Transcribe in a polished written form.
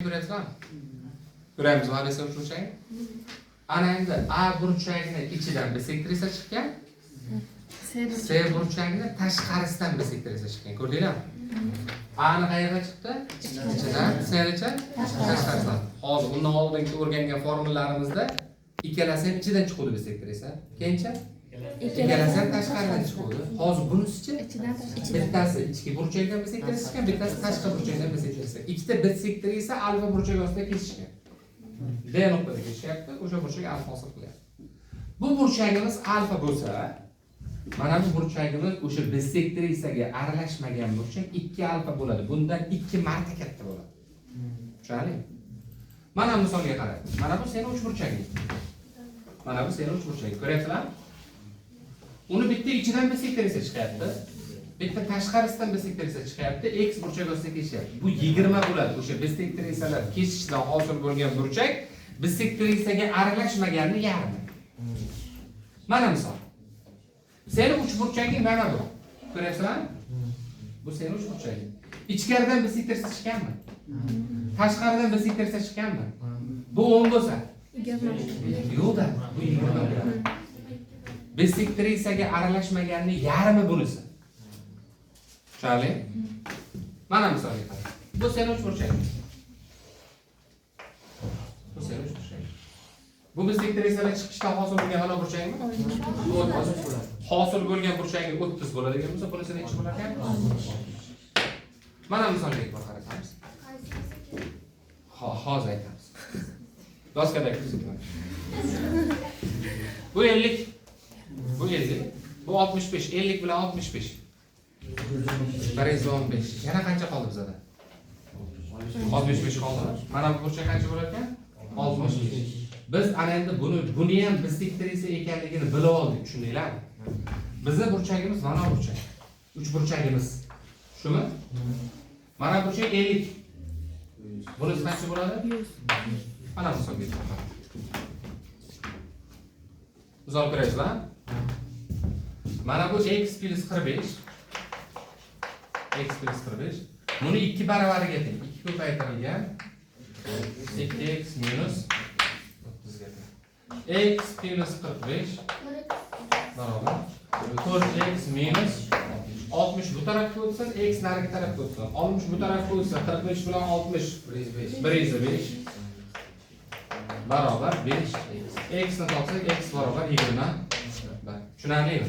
Ko'ryapsizmi? Ko'ramizmi ana shu burchakni? Ana endi A burchagini ichidan bisektrisa chiqqan. C burchagini tashqarisidan bisektrisa chiqqan. Ko'rdinglarmi? A ni qayerdan chiqdi? Ichidan, C nicha? Tashqarisidan. Hozir undan oldingi o'rgangan formulalarimizda ikkalasining ichidan chiqdi bisektrisa. Keyinchi ikkalasi tashqaridan chiqdi. Hozir bunisichi bittasi ichki burchakdan bisektrisa chiqqan, bittasi tashqi burchakdan bisektrisa. Ikkita bisektrisa alfa burchagi ostida kesishgan. D nuqtada kesishyapti, o'sha burchak alfa hosil qilyapti. Bu burchagimiz alfa bo'lsa, mana bu burchagimiz o'sha bisektrisaga aralashmagan burchak 2 alfa bo'ladi. Bundan 2 marta katta bo'ladi. Tushunarlimi? Mana misolga qarang. Mana bu sening uch burchaging. Mana bu sening uch burchaging. Ko'ryapsizlarmi? Uni bitta ichidan bisektrisa chiqyapti. Bitta tashqarisidan bisektrisa chiqyapti. X burchagi ostida kesishyapti. Bu 20 bo'ladi. O'sha bisektrisalar kesishdan hosil bo'lgan burchak bisektrisaga aralashmaganni yarmi. Mana misol. Sening uch burchaging mana bu. Ko'ryapsizlarmi? Bu sening uch burchaging. Ichkaridan bisektrisa chiqqanmi? Tashqaridan bisektrisa chiqqanmi? Bu 10 bo'lsa. Yo'q-da, bu 20 bo'ladi. Bisektrisaga aralashmaganni yarmi bunisi. Tushunarli? Mana misolga qarang. Bu sening uch burchaging. Bu sening uch burchaging. Bu bisektrisalar chiqishdan hosil bo'lgan mana burchagingmi? Bu 30 bo'ladi. Hosil bo'lgan burchaging 30 bo'ladigan bo'lsa, bunisi necha bo'lar ekan? Mana misolga qaraymiz. Hozir aytamiz. Doskadagi tuzuklar. Bu 50. Bu 50. Bu 65. 50 bilan 65. 115. Yana qancha qoldi bizda? 65 qoldi. Mana bu burchak qancha bo'lar ekan? 65. Biz ana endi buni ham bisektrisa ekanligini bilib oldik, tushundinglarmi? Bizning burchagimiz mana burchak. 3 burchagimiz. Shumi? Mana burchak 50. Bunisi qancha bo'ladi? 100. Mana misolga qarang. Misol ko'rasizlar? Mana bu x plus 45. X plus 45. Buni 2 baravariga teng. 2 ko'paytirilgan 2x minus 30 ga teng. X plus 45 barobar 4x minus 60 bu tarafga o'tsin, x narigi tarafga o'tsin. 60 bu tarafga o'tsa, 45 bilan 60 105 barobar 5. X ni topsak, x barobar 20. Tushunarlimi?